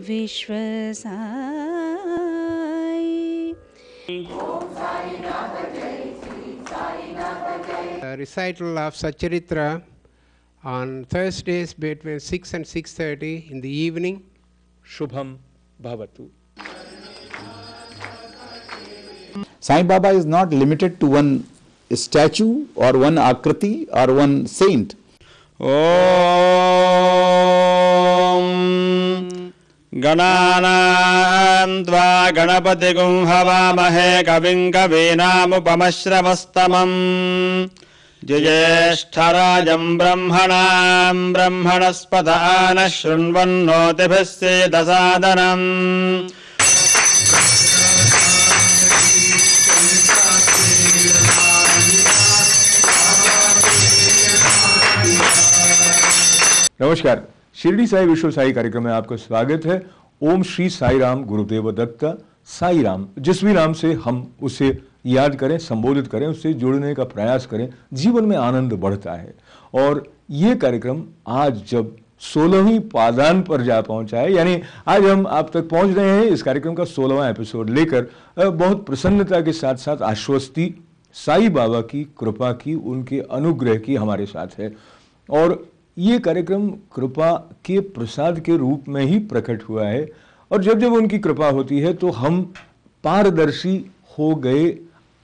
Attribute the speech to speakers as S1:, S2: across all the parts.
S1: Vishwasai.
S2: Recital of Satcharitra on Thursdays between 6 and 6:30 in the evening.
S3: Shubham Bhavatu.
S4: Sai Baba is not limited to one statue or one akriti or one saint.
S5: Om Gananam Dva Ganapatigum Havamahe Kavim Kavinamupamashravastamam Jayeshtarajam Brahmanam Brahmanaspadana Shrunvannotibhisse Dasadanam.
S3: नमस्कार, शिरडी साई विश्व साई कार्यक्रम में आपका स्वागत है। ओम श्री साई राम गुरुदेव दत्ता। साई राम, जिस भी नाम से हम उसे याद करें, संबोधित करें, उससे जुड़ने का प्रयास करें, जीवन में आनंद बढ़ता है। और ये कार्यक्रम आज जब 16वीं पादान पर जा पहुंचा है, यानी आज हम आप तक पहुंच रहे हैं इस कार्यक्रम का 16वां एपिसोड लेकर, बहुत प्रसन्नता के साथ साथ आश्वस्ति साई बाबा की कृपा की, उनके अनुग्रह की हमारे साथ है। और ये कार्यक्रम कृपा के प्रसाद के रूप में ही प्रकट हुआ है। और जब जब उनकी कृपा होती है तो हम पारदर्शी हो गए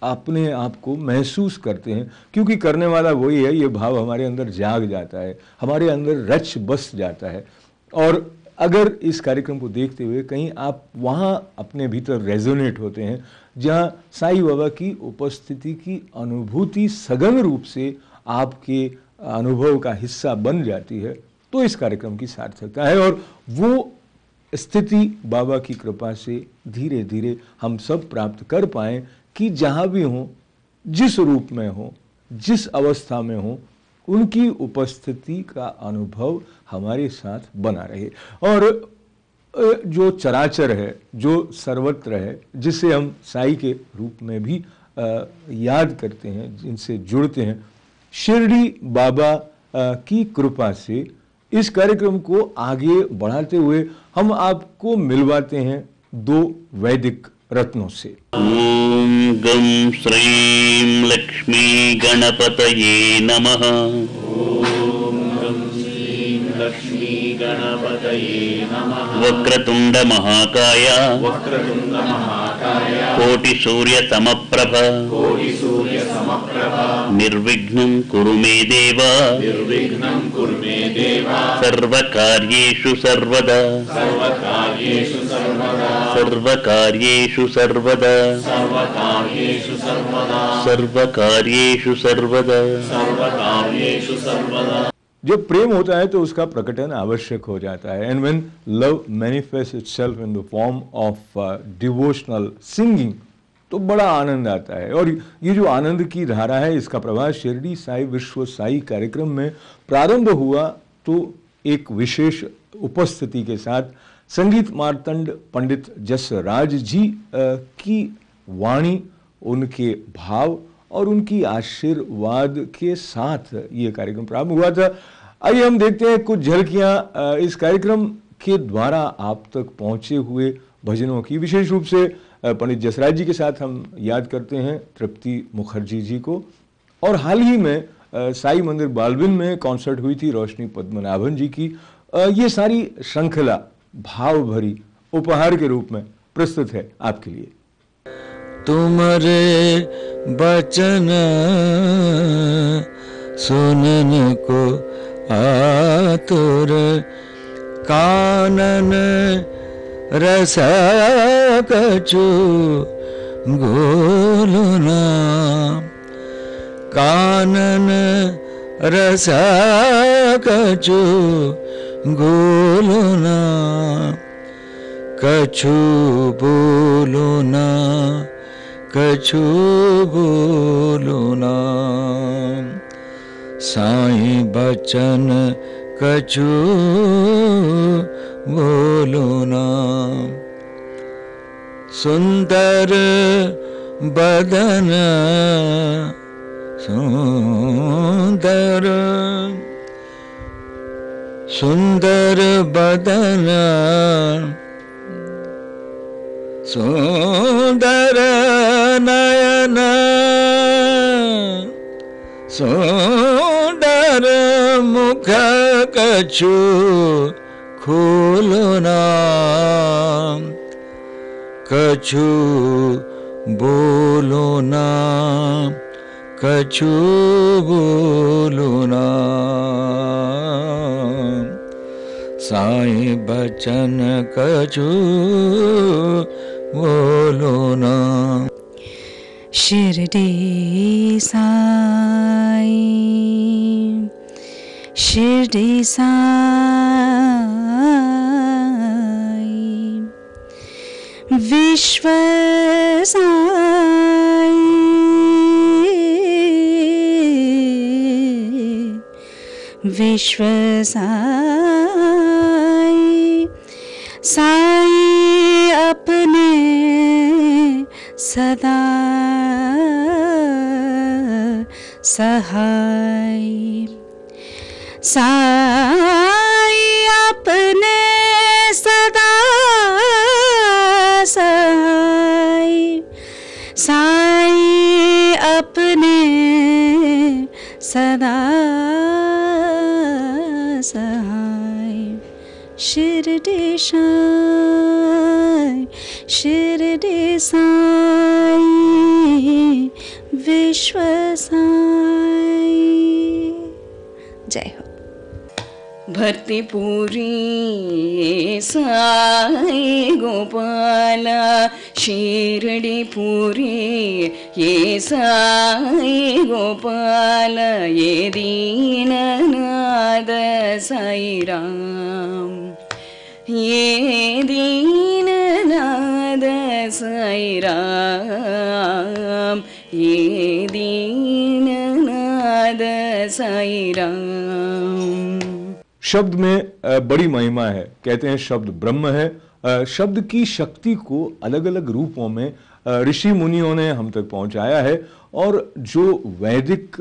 S3: अपने आप को महसूस करते हैं, क्योंकि करने वाला वही है। ये भाव हमारे अंदर जाग जाता है, हमारे अंदर रच बस जाता है। और अगर इस कार्यक्रम को देखते हुए कहीं आप वहाँ अपने भीतर रेजोनेट होते हैं जहाँ साईं बाबा की उपस्थिति की अनुभूति सघन रूप से आपके अनुभव का हिस्सा बन जाती है, तो इस कार्यक्रम की सार्थकता है। और वो स्थिति बाबा की कृपा से धीरे धीरे हम सब प्राप्त कर पाएं कि जहाँ भी हों, जिस रूप में हों, जिस अवस्था में हों, उनकी उपस्थिति का अनुभव हमारे साथ बना रहे। और जो चराचर है, जो सर्वत्र है, जिसे हम साई के रूप में भी याद करते हैं, जिनसे जुड़ते हैं, शिरडी बाबा की कृपा से इस कार्यक्रम को आगे बढ़ाते हुए हम आपको मिलवाते हैं दो वैदिक रत्नों से।
S6: ओम गं श्रीं लक्ष्मी गणपतये नमः।
S7: ओम गं श्रीं लक्ष्मी गणपतये नमः।
S6: वक्रतुंड महाकाय कोटि सूर्य समप्रभ निर्विघ्नं कुरु मे देव सर्वकार्येषु सर्वदा
S3: जब प्रेम होता है तो उसका प्रकटन आवश्यक हो जाता है। And when love manifest itself in the form of devotional singing, तो बड़ा आनंद आता है। और ये जो आनंद की धारा है, इसका प्रवाह शिरडी साई विश्व साई कार्यक्रम में प्रारंभ हुआ तो एक विशेष उपस्थिति के साथ संगीत मार्तंड पंडित जसराज जी की वाणी, उनके भाव और उनकी आशीर्वाद के साथ ये कार्यक्रम प्रारंभ हुआ था। आइए हम देखते हैं कुछ झलकियां इस कार्यक्रम के द्वारा आप तक पहुंचे हुए भजनों की। विशेष रूप से पंडित जसराज जी के साथ हम याद करते हैं तृप्ति मुखर्जी जी को। और हाल ही में साई मंदिर बालविन में कॉन्सर्ट हुई थी रोशनी पद्मनाभन जी की। ये सारी श्रृंखला भाव भरी उपहार के रूप में प्रस्तुत है आपके लिए।
S8: तुम्हारे बचन सुनन को आतुर, कानन रस कछु गोलुना, कानन रस कछु गोलुना, कछु बोलुना, कछु बोलुना। साईं बचन कछु बोलुना। सुंदर बदन सुंदर सुंदर बदन सुंदर नयन सुंदर मुख कछु खोलो ना कछु बोलो ना कछु बोलो ना साईं बचन कछु बोलो ना।
S1: शिरडी साई शिरडी साई विश्व साई विश्व साई साई अपने सदा सहाय साई अपने सदा सहाय साई अपने सदा सहाय शिरडी साई शिरडी साई विश्व साई। जय हो। भर्तिपुरी साई गोपाल शिरडीपुरी ये साई गोपाल ये दीननाद साई राम ये दीननाद साई राम ये दीननाद साई राम।
S3: शब्द में बड़ी महिमा है। कहते हैं शब्द ब्रह्म है। शब्द की शक्ति को अलग अलग रूपों में ऋषि मुनियों ने हम तक पहुंचाया है और जो वैदिक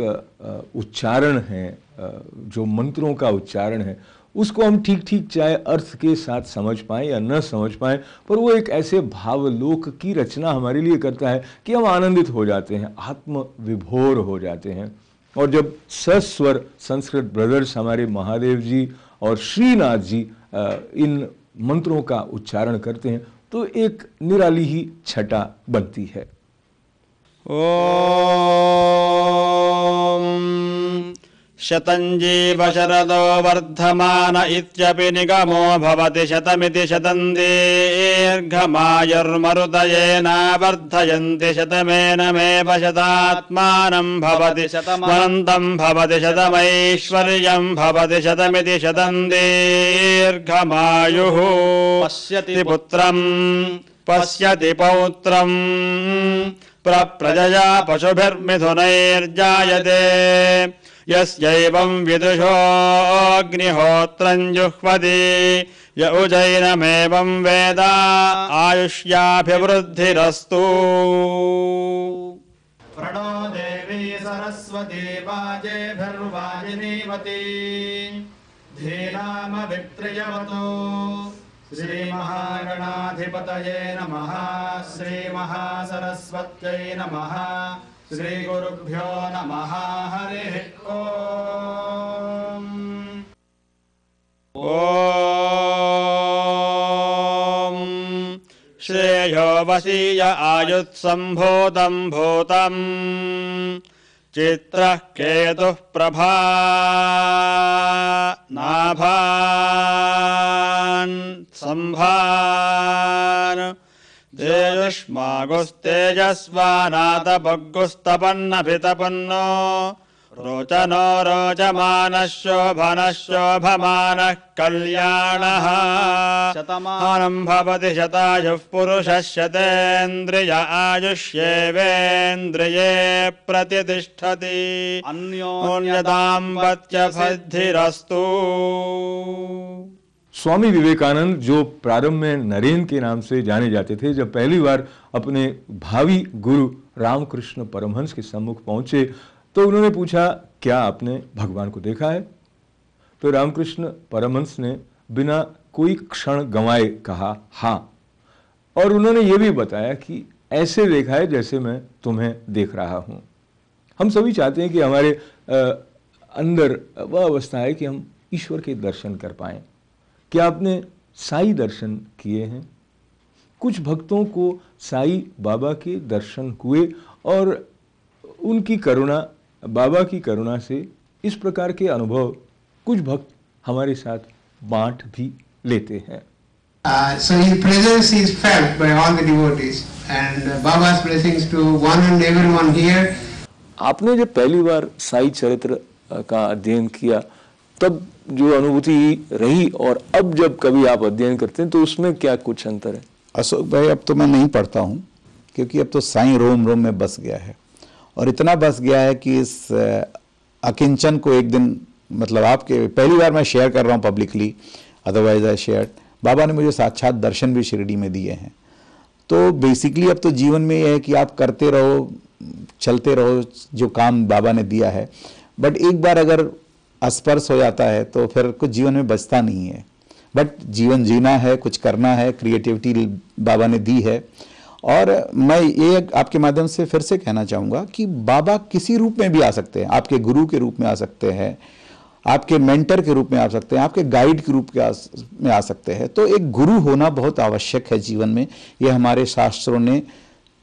S3: उच्चारण है, जो मंत्रों का उच्चारण है, उसको हम ठीक ठीक चाहे अर्थ के साथ समझ पाएं या न समझ पाएं, पर वो एक ऐसे भावलोक की रचना हमारे लिए करता है कि हम आनंदित हो जाते हैं, आत्म विभोर हो जाते हैं। और जब सस्वर संस्कृत ब्रदर्स हमारे महादेव जी और श्रीनाथ जी इन मंत्रों का उच्चारण करते हैं तो एक निराली ही छटा बनती है।
S5: ओम शतञ्जीव शरदो वर्धमान इत्यपि निगमो भवति शतमिति शतं दीर्घमायुर्मरुतयेन वर्धयन्ति शतमेनमेव शतात्मानं भवति शतमनन्तं भवति शतमैश्वर्यं भवति शतमिति शतं दीर्घमायुः पश्यति पुत्रं पश्यति पौत्रं प्रजया पशुभिर्मिथुनैर्जायते यस्यैवं विदुषोऽग्निहोत्रं जुह्वति य उजैनमेवं वेद आयुष्याभिवृद्धिरस्तु।
S7: प्रणो देवी सरस्वती वाजेभिर्वाजिनीवती धीनामभिप्रियवतु। श्रीमहागणाधिपतये नमः। श्रीमहासरस्वत्यै नमः। श्रीगुरुभ्यो नमः। हरिः ओम्।
S5: ॐ श्रेयो वसीय आयुत्सम्भूतं भूतं चित्रः केतुः प्रभा नाभान् सम्भान् तेजुष्मागुस्तेजस्वानातभग्गुस्तपन्नभितपन्नो रोचनो रोचमानः शोभनः शोभमानः कल्याणः शतमानं भवति शतायुः पुरुषः शतेन्द्रिय आयुष्येवेन्द्रिये प्रतिष्ठति अन्योन्यदाम्पत्यसिद्धिरस्तु।
S3: स्वामी विवेकानंद जो प्रारंभ में नरेन के नाम से जाने जाते थे, जब पहली बार अपने भावी गुरु रामकृष्ण परमहंस के सम्मुख पहुंचे तो उन्होंने पूछा, क्या आपने भगवान को देखा है? तो रामकृष्ण परमहंस ने बिना कोई क्षण गंवाए कहा, हाँ। और उन्होंने ये भी बताया कि ऐसे देखा है जैसे मैं तुम्हें देख रहा हूं। हम सभी चाहते हैं कि हमारे अंदर वह अवस्था है कि हम ईश्वर के दर्शन कर पाएं। क्या आपने साईं दर्शन किए हैं? कुछ भक्तों को साईं बाबा के दर्शन हुए और उनकी करुणा, बाबा की करुणा से इस प्रकार के अनुभव कुछ भक्त हमारे साथ बांट भी लेते हैं।
S2: So his presence is felt by all the devotees and Baba's blessings to one and everyone here.
S3: आपने जब पहली बार साईं चरित्र का अध्ययन किया तब जो अनुभूति रही और अब जब कभी आप अध्ययन करते हैं तो उसमें क्या कुछ अंतर है?
S4: अशोक भाई, अब तो मैं नहीं पढ़ता हूँ क्योंकि अब तो साईं रोम रोम में बस गया है और इतना बस गया है कि इस अकिंचन को एक दिन, मतलब आपके पहली बार मैं शेयर कर रहा हूँ पब्लिकली, अदरवाइज आई शेयर। बाबा ने मुझे साक्षात दर्शन भी शिरडी में दिए हैं। तो बेसिकली अब तो जीवन में यह है कि आप करते रहो, चलते रहो जो काम बाबा ने दिया है, बट एक बार अगर स्पर्श हो जाता है तो फिर कुछ जीवन में बचता नहीं है। बट जीवन जीना है, कुछ करना है, क्रिएटिविटी बाबा ने दी है। और मैं ये आपके माध्यम से फिर से कहना चाहूँगा कि बाबा किसी रूप में भी आ सकते हैं। आपके गुरु के रूप में आ सकते हैं, आपके मेंटर के रूप में आ सकते हैं, आपके गाइड के रूप में आ सकते हैं। तो एक गुरु होना बहुत आवश्यक है जीवन में। ये हमारे शास्त्रों ने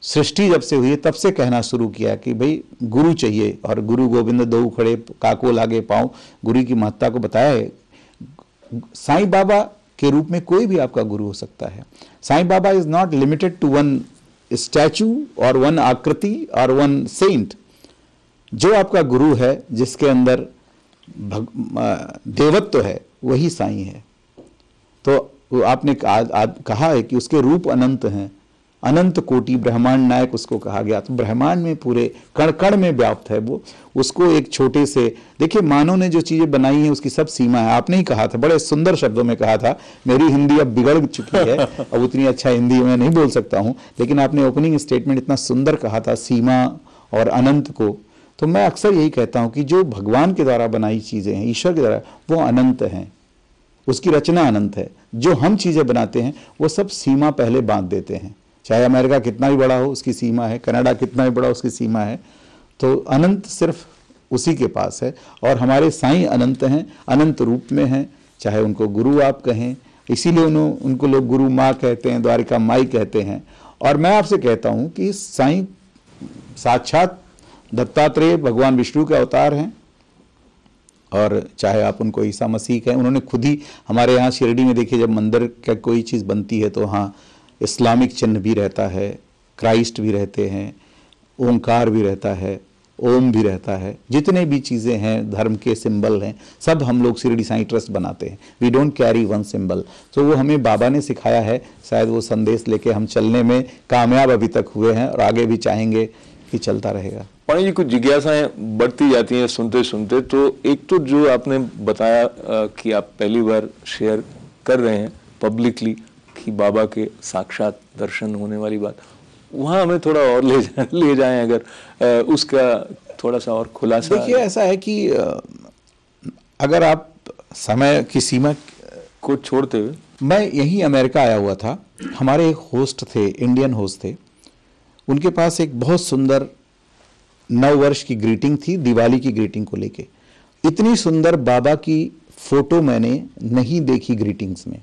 S4: सृष्टि जब से हुई है तब से कहना शुरू किया कि भाई गुरु चाहिए। और गुरु गोविंद दो खड़े काको लागे पाँव, गुरु की महत्ता को बताया है। साईं बाबा के रूप में कोई भी आपका गुरु हो सकता है। Sai Baba is not limited to one statue और वन आकृति और वन सेंट। जो आपका गुरु है, जिसके अंदर देवत्व है, वही साईं है। तो आपने कहा है कि उसके रूप अनंत हैं, अनंत कोटि ब्रह्मांड नायक उसको कहा गया। तो ब्रह्मांड में पूरे कण कण में व्याप्त है वो। उसको एक छोटे से, देखिए मानव ने जो चीजें बनाई हैं उसकी सब सीमा है। आपने ही कहा था, बड़े सुंदर शब्दों में कहा था। मेरी हिंदी अब बिगड़ चुकी है, अब उतनी अच्छा हिंदी मैं नहीं बोल सकता हूं, लेकिन आपने ओपनिंग स्टेटमेंट इतना सुंदर कहा था, सीमा और अनंत को। तो मैं अक्सर यही कहता हूं कि जो भगवान के द्वारा बनाई चीजें हैं, ईश्वर के द्वारा, वो अनंत हैं, उसकी रचना अनंत है। जो हम चीजें बनाते हैं वो सब सीमा पहले बांध देते हैं। चाहे अमेरिका कितना भी बड़ा हो, उसकी सीमा है, कनाडा कितना भी बड़ा, उसकी सीमा है। तो अनंत सिर्फ उसी के पास है। और हमारे साईं अनंत हैं, अनंत रूप में हैं, चाहे उनको गुरु आप कहें, इसीलिए उनको लोग गुरु माँ कहते हैं, द्वारिका माई कहते हैं। और मैं आपसे कहता हूँ कि साईं साक्षात दत्तात्रेय भगवान विष्णु के अवतार हैं। और चाहे आप उनको ईसा मसीह कहें, उन्होंने खुद ही हमारे यहाँ शिरडी में देखिए, जब मंदिर का कोई चीज़ बनती है तो हाँ इस्लामिक चिन्ह भी रहता है, क्राइस्ट भी रहते हैं, ओंकार भी रहता है, ओम भी रहता है। जितने भी चीज़ें हैं धर्म के सिंबल हैं, सब हम लोग शिरडी साईं ट्रस्ट बनाते हैं। We don't carry one symbol. तो वो हमें बाबा ने सिखाया है, शायद वो संदेश लेके हम चलने में कामयाब अभी तक हुए हैं और आगे भी चाहेंगे कि चलता रहेगा।
S3: पानी जी, कुछ जिज्ञासाएं बढ़ती जाती हैं सुनते सुनते। तो एक तो जो आपने बताया कि आप पहली बार शेयर कर रहे हैं पब्लिकली कि बाबा के साक्षात दर्शन होने वाली बात, वहाँ हमें थोड़ा और ले जाएं अगर उसका थोड़ा सा और खुलासा।
S4: देखिए ऐसा है कि अगर आप समय की सीमा
S3: को छोड़ते हुए,
S4: मैं यहीं अमेरिका आया हुआ था। हमारे एक होस्ट थे, इंडियन होस्ट थे। उनके पास एक बहुत सुंदर नव वर्ष की ग्रीटिंग थी, दिवाली की ग्रीटिंग को लेके। इतनी सुंदर बाबा की फोटो मैंने नहीं देखी ग्रीटिंग्स में।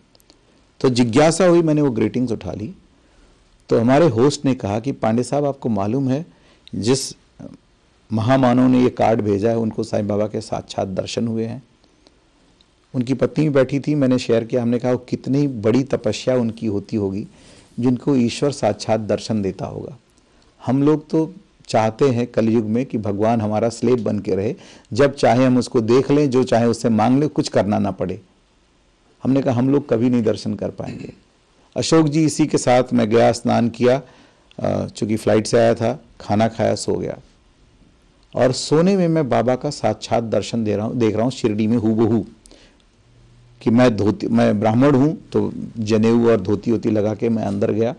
S4: तो जिज्ञासा हुई, मैंने वो ग्रीटिंग्स उठा ली। तो हमारे होस्ट ने कहा कि पांडे साहब, आपको मालूम है जिस महामानव ने ये कार्ड भेजा है उनको साईं बाबा के साक्षात दर्शन हुए हैं। उनकी पत्नी बैठी थी, मैंने शेयर किया। हमने कहा कितनी बड़ी तपस्या उनकी होती होगी जिनको ईश्वर साक्षात दर्शन देता होगा। हम लोग तो चाहते हैं कलयुग में कि भगवान हमारा स्लेव बन के रहे, जब चाहे हम उसको देख लें, जो चाहे उससे मांग लें, कुछ करना ना पड़े। हमने कहा हम लोग कभी नहीं दर्शन कर पाएंगे। अशोक जी, इसी के साथ मैं गया, स्नान किया, चूँकि फ्लाइट से आया था, खाना खाया, सो गया। और सोने में मैं बाबा का साक्षात दर्शन देख रहा हूँ शिरडी में हूबहू। कि मैं ब्राह्मण हूँ तो जनेऊ और धोती होती लगा के मैं अंदर गया।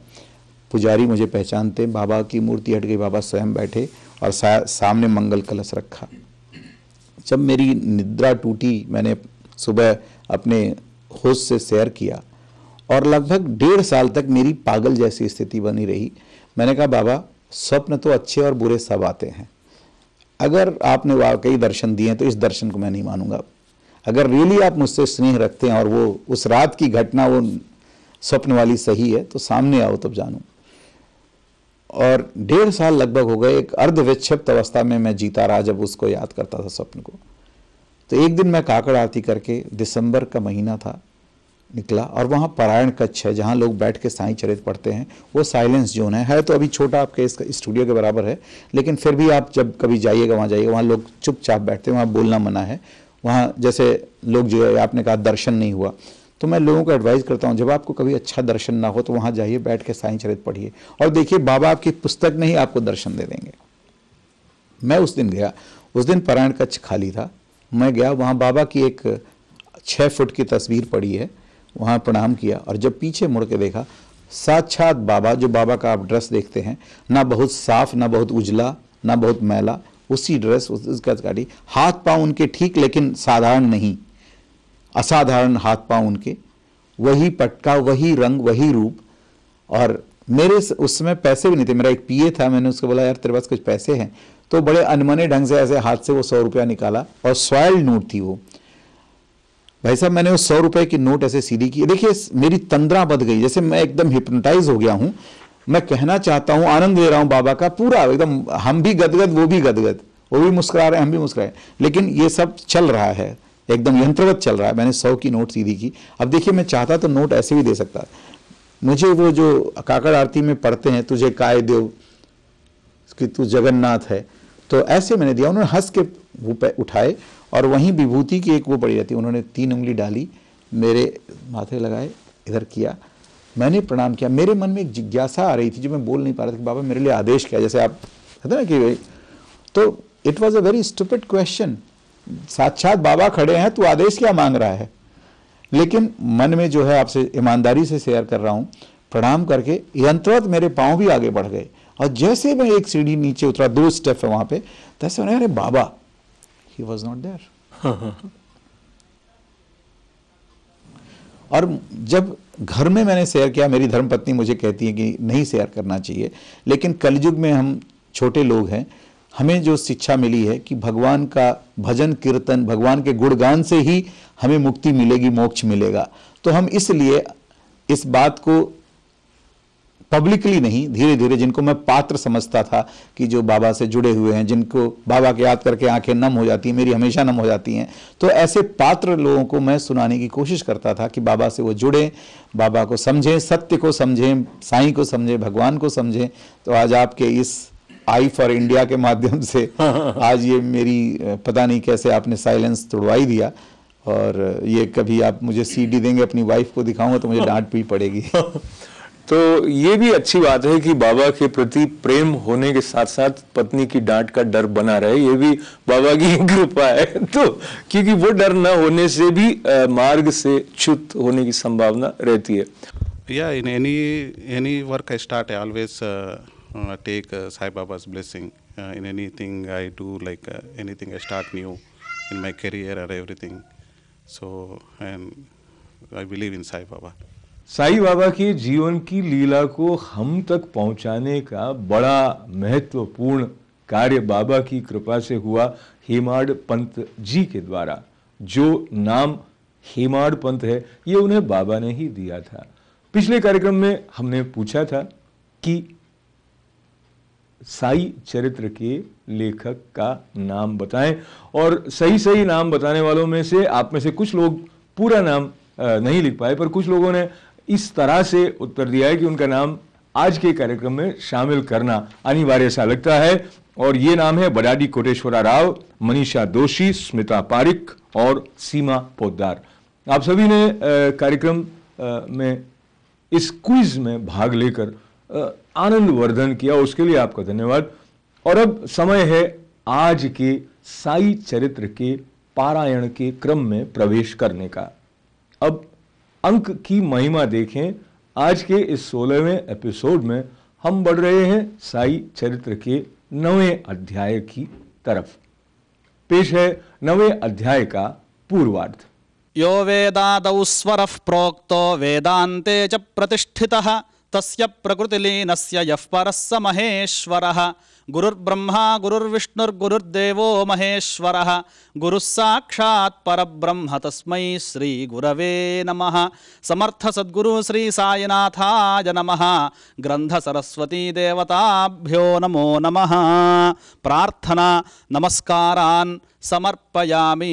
S4: पुजारी मुझे पहचानते, बाबा की मूर्ति हट गई, बाबा स्वयं बैठे और सामने मंगल कलश रखा। जब मेरी निद्रा टूटी, मैंने सुबह अपने होस्ट से शेयर किया और लगभग 1.5 साल तक मेरी पागल जैसी स्थिति बनी रही। मैंने कहा बाबा स्वप्न तो अच्छे और बुरे सब आते हैं, अगर आपने वाकई दर्शन दिए हैं तो इस दर्शन को मैं नहीं मानूंगा। अगर रियली आप मुझसे स्नेह रखते हैं और वो उस रात की घटना वो स्वप्न वाली सही है तो सामने आओ तब जानूं। और 1.5 साल लगभग हो गए, एक अर्धविक्षिप्त अवस्था में मैं जीता रहा जब उसको याद करता था स्वप्न को। तो एक दिन मैं काकड़ आरती करके, दिसंबर का महीना था, निकला और वहाँ पारायण कक्ष है जहाँ लोग बैठ के साईं चरित पढ़ते हैं। वो साइलेंस जोन है तो अभी छोटा, आपके इस स्टूडियो के बराबर है, लेकिन फिर भी आप जब कभी जाइएगा वहाँ लोग चुपचाप बैठते हैं, वहाँ बोलना मना है। वहाँ जैसे लोग जो है, आपने कहा दर्शन नहीं हुआ, तो मैं लोगों को एडवाइस करता हूँ जब आपको कभी अच्छा दर्शन ना हो तो वहाँ जाइए, बैठ के साईं चरित पढ़िए और देखिए बाबा आपकी पुस्तक में ही आपको दर्शन दे देंगे। मैं उस दिन गया, उस दिन पारायण कक्ष खाली था, मैं गया, वहाँ बाबा की एक 6 फुट की तस्वीर पड़ी है, वहाँ प्रणाम किया और जब पीछे मुड़ के देखा, साक्षात बाबा, जो बाबा का आप ड्रेस देखते हैं, ना बहुत साफ, ना बहुत उजला, ना बहुत मैला, उसी ड्रेस, उसका गाड़ी, हाथ पांव उनके ठीक लेकिन साधारण नहीं, असाधारण हाथ पांव उनके, वही पटका, वही रंग, वही रूप। और मेरे उस समय पैसे भी नहीं थे, मेरा एक पीए था, मैंने उसको बोला यार तेरे पास कुछ पैसे हैं, तो बड़े अनमने ढंग से ऐसे हाथ से वो 100 रुपया निकाला और सॉइल्ड नोट थी वो। भाई साहब मैंने उस 100 रुपए की नोट ऐसे सीधी की, देखिए मेरी तंद्रा बध गई, जैसे मैं एकदम हिप्नोटाइज हो गया हूं। मैं कहना चाहता हूं, आनंद ले रहा हूं बाबा का पूरा एकदम, हम भी गदगद, वो भी गदगद, वो भी मुस्कुरा रहे हैं, हम भी मुस्कुरा रहे हैं, लेकिन ये सब चल रहा है, एकदम यंत्रवत चल रहा है। मैंने 100 की नोट सीधी की। अब देखिए मैं चाहता तो नोट ऐसे भी दे सकता, मुझे वो जो काकड़ आरती में पढ़ते हैं, तुझे काय देव कि तू जगन्नाथ है, तो ऐसे मैंने दिया। उन्होंने हंस के वो उठाए और वहीं विभूति की एक वो पड़ी रहती, उन्होंने 3 उंगली डाली, मेरे माथे लगाए, इधर किया, मैंने प्रणाम किया। मेरे मन में एक जिज्ञासा आ रही थी जो मैं बोल नहीं पा रहा था कि बाबा मेरे लिए आदेश क्या, जैसे आप कहते ना कि, तो it was a very stupid question. साक्षात बाबा खड़े हैं, तू आदेश क्या मांग रहा है? लेकिन मन में जो है, आपसे ईमानदारी से शेयर कर रहा हूं, प्रणाम करके यंत्रवत मेरे पांव भी आगे बढ़ गए और जैसे मैं एक सीढ़ी नीचे उतरा, 2 स्टेप है वहां पे, तैसे मैंने, अरे बाबा, he was not there। और जब घर में मैंने शेयर किया, मेरी धर्मपत्नी मुझे कहती है कि नहीं शेयर करना चाहिए, लेकिन कलयुग में हम छोटे लोग हैं, हमें जो शिक्षा मिली है कि भगवान का भजन कीर्तन, भगवान के गुणगान से ही हमें मुक्ति मिलेगी, मोक्ष मिलेगा। तो हम इसलिए इस बात को पब्लिकली नहीं, धीरे धीरे जिनको मैं पात्र समझता था कि जो बाबा से जुड़े हुए हैं, जिनको बाबा के याद करके आंखें नम हो जाती हैं, मेरी हमेशा नम हो जाती हैं, तो ऐसे पात्र लोगों को मैं सुनाने की कोशिश करता था कि बाबा से वो जुड़ें, बाबा को समझें, सत्य को समझें, साईं को समझें, भगवान को समझें। तो आज आपके इस आई फॉर इंडिया के माध्यम से आज ये मेरी, पता नहीं कैसे आपने साइलेंस तोड़वाई दिया, और ये कभी आप मुझे सीडी देंगे, अपनी वाइफ को दिखाऊंगा तो मुझे डांट भी पड़ेगी।
S3: तो ये भी अच्छी बात है कि बाबा के प्रति प्रेम होने के साथ साथ पत्नी की डांट का डर बना रहे, ये भी बाबा की कृपा है। तो क्योंकि वो डर न होने से भी मार्ग से च्युत होने की संभावना रहती है।
S9: Yeah, in any work I start, I always take Sai Baba's blessing. In anything I do, like anything I start new in my career or everything. So, and I believe in Sai Baba.
S3: Sai Baba के जीवन की लीला को हम तक पहुंचाने का बड़ा महत्वपूर्ण कार्य बाबा की कृपा से हुआ हेमाड पंत जी के द्वारा। जो नाम हेमाड पंत है, ये उन्हें बाबा ने ही दिया था। पिछले कार्यक्रम में हमने पूछा था कि साई चरित्र के लेखक का नाम बताएं, और सही नाम बताने वालों में से आप में से कुछ लोग पूरा नाम नहीं लिख पाए, पर कुछ लोगों ने इस तरह से उत्तर दिया है कि उनका नाम आज के कार्यक्रम में शामिल करना अनिवार्य सा लगता है। और ये नाम है बडाडी कोटेश्वरा राव, मनीषा दोषी, स्मिता पारिक और सीमा पोद्दार। आप सभी ने कार्यक्रम में इस क्विज में भाग लेकर आनंद वर्धन किया, उसके लिए आपका धन्यवाद। और अब समय है आज के साई चरित्र के पारायण के क्रम में प्रवेश करने का। अब अंक की महिमा देखें। आज के इस 16वें एपिसोड में हम बढ़ रहे हैं साई चरित्र के 9वें अध्याय की तरफ। पेश है 9वें अध्याय का पूर्वार्ध।
S5: यो वेदादौ स्वरः प्रोक्तो वेदान्ते च प्रतिष्ठितः तस्य प्रकृतिलीनस्य यः परः स महेश्वरः गुरुर्ब्रह्मा गुरुर्विष्णुर्गुरुर्देवो महेश्वरः गुरुः साक्षात् परब्रह्म तस्मै श्री गुरवे नमः। समर्थ सद्गुरु श्री साईनाथाय नमः। ग्रंथ सरस्वती देवताभ्यो नमो नमः। प्रार्थना नमस्कारान् समर्पयामि।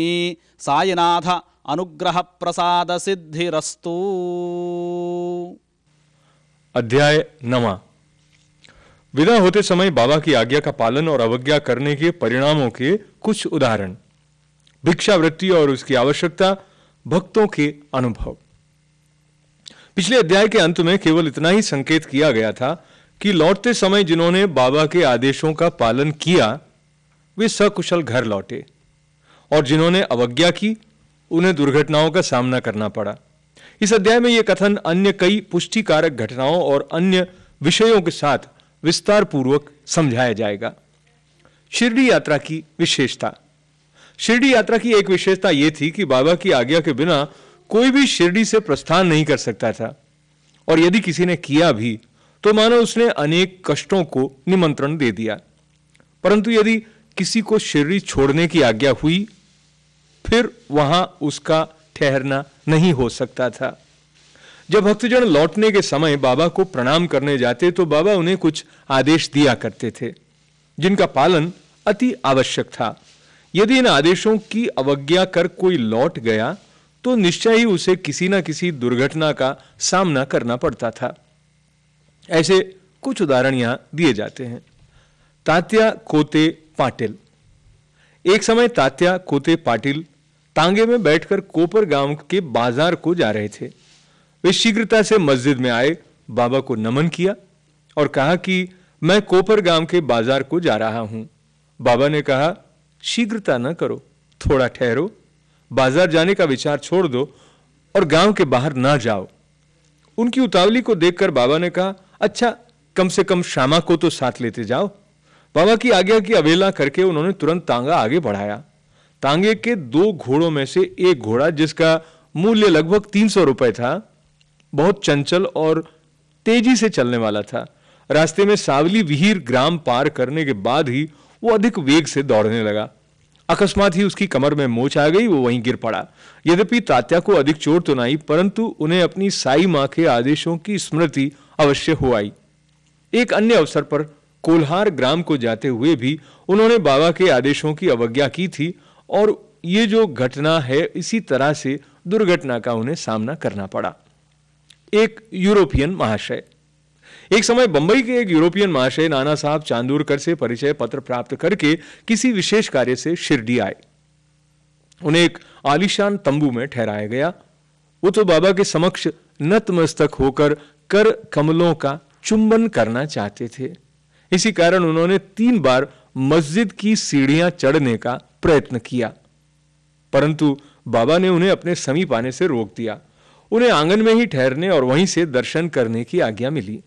S5: साईनाथ अनुग्रह प्रसाद सिद्धिरस्तु।
S3: अध्याय 9। विदा होते समय बाबा की आज्ञा का पालन और अवज्ञा करने के परिणामों के कुछ उदाहरण। भिक्षावृत्ति और उसकी आवश्यकता, भक्तों के अनुभव। पिछले अध्याय के अंत में केवल इतना ही संकेत किया गया था कि लौटते समय जिन्होंने बाबा के आदेशों का पालन किया वे सकुशल घर लौटे और जिन्होंने अवज्ञा की उन्हें दुर्घटनाओं का सामना करना पड़ा। इस अध्याय में यह कथन अन्य कई पुष्टिकारक घटनाओं और अन्य विषयों के साथ विस्तार पूर्वक समझाया जाएगा। शिरडी यात्रा की विशेषता। शिरडी यात्रा की एक विशेषता यह थी कि बाबा की आज्ञा के बिना कोई भी शिरडी से प्रस्थान नहीं कर सकता था, और यदि किसी ने किया भी तो मानो उसने अनेक कष्टों को निमंत्रण दे दिया। परंतु यदि किसी को शिरडी छोड़ने की आज्ञा हुई फिर वहां उसका ठहरना नहीं हो सकता था। जब भक्तजन लौटने के समय बाबा को प्रणाम करने जाते तो बाबा उन्हें कुछ आदेश दिया करते थे जिनका पालन अति आवश्यक था। यदि इन आदेशों की अवज्ञा कर कोई लौट गया तो निश्चय ही उसे किसी न किसी दुर्घटना का सामना करना पड़ता था। ऐसे कुछ उदाहरण यहां दिए जाते हैं। तात्या कोते पाटिल। एक समय तात्या कोते पाटिल तांगे में बैठकर कोपर गांव के बाजार को जा रहे थे। वे शीघ्रता से मस्जिद में आए, बाबा को नमन किया और कहा कि मैं कोपर गांव के बाजार को जा रहा हूं। बाबा ने कहा, शीघ्रता न करो, थोड़ा ठहरो, बाजार जाने का विचार छोड़ दो और गांव के बाहर ना जाओ। उनकी उतावली को देखकर बाबा ने कहा, अच्छा कम से कम श्यामा को तो साथ लेते जाओ। बाबा की आज्ञा की अवहेलना करके उन्होंने तुरंत तांगा आगे बढ़ाया। तांगे के 2 घोड़ों में से एक घोड़ा, जिसका मूल्य लगभग 300 रुपए था, बहुत चंचल और तेजी से चलने वाला था। रास्ते में सावली विहीर ग्राम पार करने के बाद ही वो अधिक वेग से दौड़ने लगा। अकस्मात ही उसकी कमर में मोच आ गई, वो वहीं गिर पड़ा। यद्यपि तात्या को अधिक चोट तो नहीं, परंतु उन्हें अपनी साई मां के आदेशों की स्मृति अवश्य हो आई। एक अन्य अवसर पर कोल्हार ग्राम को जाते हुए भी उन्होंने बाबा के आदेशों की अवज्ञा की थी और ये जो घटना है इसी तरह से दुर्घटना का उन्हें सामना करना पड़ा। एक यूरोपियन महाशय। एक समय बंबई के एक यूरोपियन महाशय नाना साहब चांदूरकर से परिचय पत्र प्राप्त करके किसी विशेष कार्य से शिरडी आए। उन्हें एक आलीशान तंबू में ठहराया गया। वो तो बाबा के समक्ष नतमस्तक होकर कर कमलों का चुंबन करना चाहते थे। इसी कारण उन्होंने 3 बार मस्जिद की सीढ़ियां चढ़ने का प्रयत्न किया, परंतु बाबा ने उन्हें अपने समीप आने से रोक दिया। उन्हें आंगन में ही ठहरने और वहीं से दर्शन करने की आज्ञा मिली।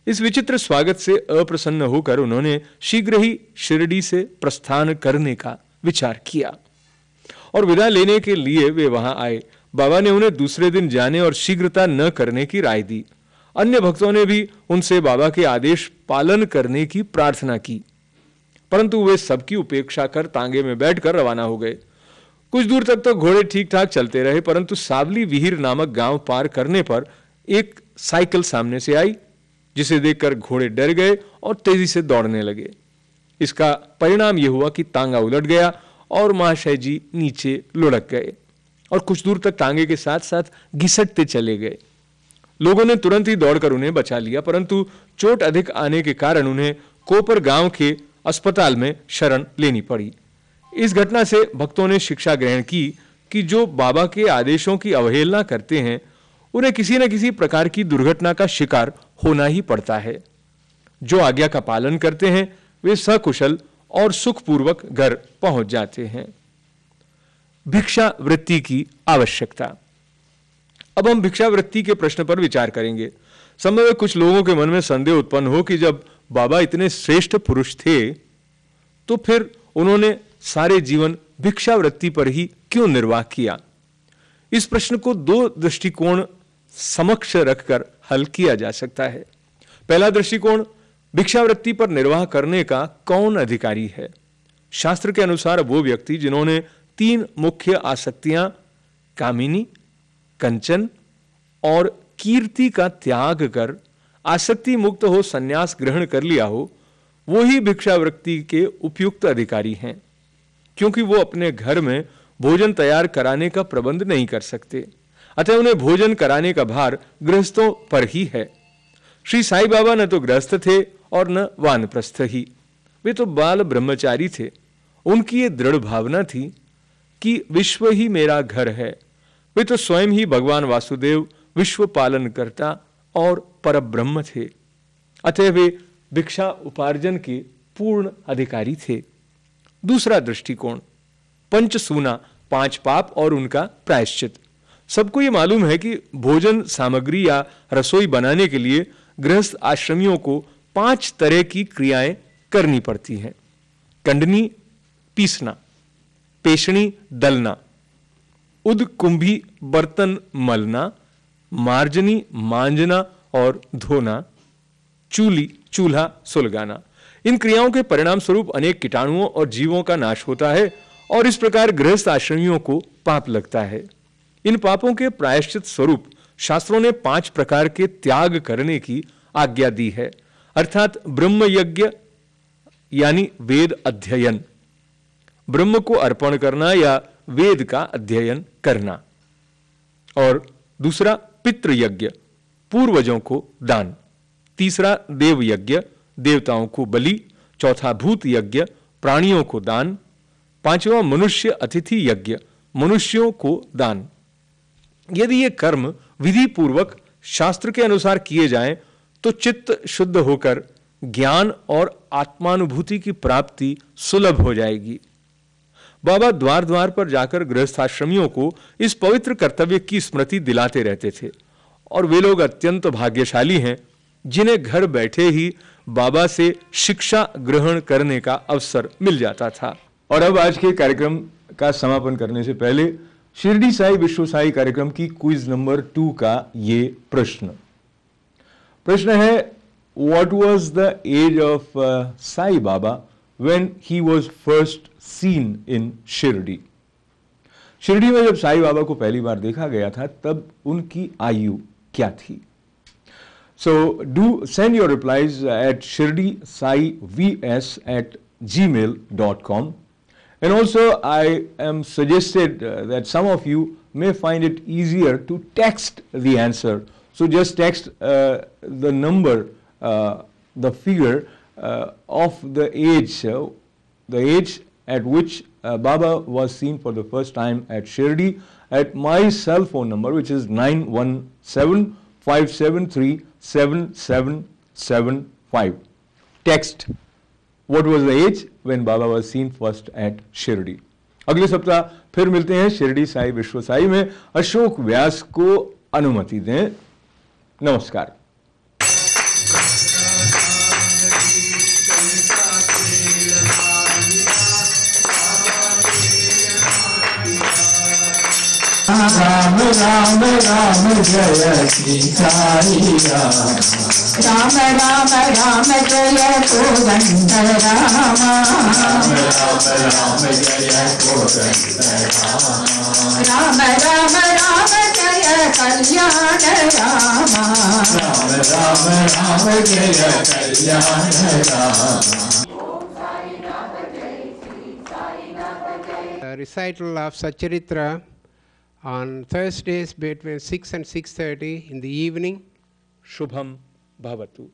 S3: इस विचित्र स्वागत से अप्रसन्न होकर उन्होंने शीघ्र ही शिरडी से प्रस्थान करने का विचार किया और विदा लेने के लिए वे वहां आए। बाबा ने उन्हें दूसरे दिन जाने और शीघ्रता न करने की राय दी। अन्य भक्तों ने भी उनसे बाबा के आदेश पालन करने की प्रार्थना की, परंतु वे सबकी उपेक्षा कर तांगे में बैठकर रवाना हो गए। कुछ दूर तक तो घोड़े ठीक ठाक चलते रहे, परंतु सावली विहीर नामक गांव पार करने पर एक साइकिल सामने से आई, जिसे देखकर घोड़े डर गए और तेजी से दौड़ने लगे। इसका परिणाम यह हुआ कि तांगा उलट गया और महाशय जी नीचे लुढ़क गए और कुछ दूर तक तांगे के साथ साथ घिसटते चले गए। लोगों ने तुरंत ही दौड़कर उन्हें बचा लिया, परंतु चोट अधिक आने के कारण उन्हें कोपर गांव के अस्पताल में शरण लेनी पड़ी। इस घटना से भक्तों ने शिक्षा ग्रहण की कि जो बाबा के आदेशों की अवहेलना करते हैं उन्हें किसी न किसी प्रकार की दुर्घटना का शिकार होना ही पड़ता है। जो आज्ञा का पालन करते हैं वे सकुशल और सुखपूर्वक घर पहुंच जाते हैं। भिक्षा वृत्ति की आवश्यकता। अब हम भिक्षा वृत्ति के प्रश्न पर विचार करेंगे। संभव है कुछ लोगों के मन में संदेह उत्पन्न हो कि जब बाबा इतने श्रेष्ठ पुरुष थे तो फिर उन्होंने सारे जीवन भिक्षा वृत्ति पर ही क्यों निर्वाह किया। इस प्रश्न को दो दृष्टिकोण समक्ष रखकर हल किया जा सकता है। पहला दृष्टिकोण, भिक्षावृत्ति पर निर्वाह करने का कौन अधिकारी है? शास्त्र के अनुसार वो व्यक्ति जिन्होंने 3 मुख्य आसक्तियां कामिनी, कंचन और कीर्ति का त्याग कर आसक्ति मुक्त हो संन्यास ग्रहण कर लिया हो, वो ही भिक्षावृत्ति के उपयुक्त अधिकारी हैं, क्योंकि वो अपने घर में भोजन तैयार कराने का प्रबंध नहीं कर सकते, अतः उन्हें भोजन कराने का भार गृहस्थों पर ही है। श्री साईं बाबा न तो गृहस्थ थे और न वानप्रस्थ ही, वे तो बाल ब्रह्मचारी थे। उनकी ये दृढ़ भावना थी कि विश्व ही मेरा घर है। वे तो स्वयं ही भगवान वासुदेव विश्व पालन करता और परब्रह्म थे, अतः वे भिक्षा उपार्जन के पूर्ण अधिकारी थे। दूसरा दृष्टिकोण, पंचसूना, 5 पाप और उनका प्रायश्चित। सबको ये मालूम है कि भोजन सामग्री या रसोई बनाने के लिए गृहस्थ आश्रमियों को 5 तरह की क्रियाएं करनी पड़ती हैं। कंडनी पीसना, पेशणी दलना, उदकुंभी बर्तन मलना, मार्जनी मांजना और धोना, चूली चूल्हा सुलगाना। इन क्रियाओं के परिणाम स्वरूप अनेक कीटाणुओं और जीवों का नाश होता है और इस प्रकार गृहस्थ आश्रमियों को पाप लगता है। इन पापों के प्रायश्चित स्वरूप शास्त्रों ने 5 प्रकार के त्याग करने की आज्ञा दी है, अर्थात ब्रह्म यज्ञ यानी वेद अध्ययन, ब्रह्म को अर्पण करना या वेद का अध्ययन करना, और दूसरा पितृ यज्ञ, पूर्वजों को दान, तीसरा देव यज्ञ, देवताओं को बलि, चौथा भूत यज्ञ, प्राणियों को दान, पांचवा मनुष्य अतिथि यज्ञ, मनुष्यों को दान। यदि ये कर्म विधि पूर्वक शास्त्र के अनुसार किए जाएं तो चित्त शुद्ध होकर ज्ञान और आत्मानुभूति की प्राप्ति सुलभ हो जाएगी। बाबा द्वार द्वार पर जाकर गृहस्थाश्रमियों को इस पवित्र कर्तव्य की स्मृति दिलाते रहते थे और वे लोग अत्यंत भाग्यशाली हैं जिन्हें घर बैठे ही बाबा से शिक्षा ग्रहण करने का अवसर मिल जाता था। और अब आज के कार्यक्रम का समापन करने से पहले शिरडी साई विश्व साई कार्यक्रम की क्विज नंबर 2 का ये प्रश्न है, what was the age of Sai Baba when he was first seen in Shirdi? Shirdi में जब साई बाबा को पहली बार देखा गया था तब उनकी आयु क्या थी? So do send your replies at shirdisai@gmail.com. And also I am suggested that some of you may find it easier to text the answer. So just text the number, the figure of the age at which Baba was seen for the first time at Shirdi at my cell phone number, which is 917-573-7775. Text what was the age when Baba was seen first at Shirdi. अगले सप्ताह फिर मिलते हैं शिरडी साई विश्व साई में। अशोक व्यास को अनुमति दें। नमस्कार।
S10: राम राम राम जय श्री साई राम, राम राम राम जय कोदंड रामा, राम राम राम जय कोदंड रामा, राम राम राम जय कल्याण रामा, राम राम राम जय कल्याण Rama.
S2: Recital of Satcharitra on Thursdays between 6 and 6:30 in the evening.
S3: Shubham Bhavatu.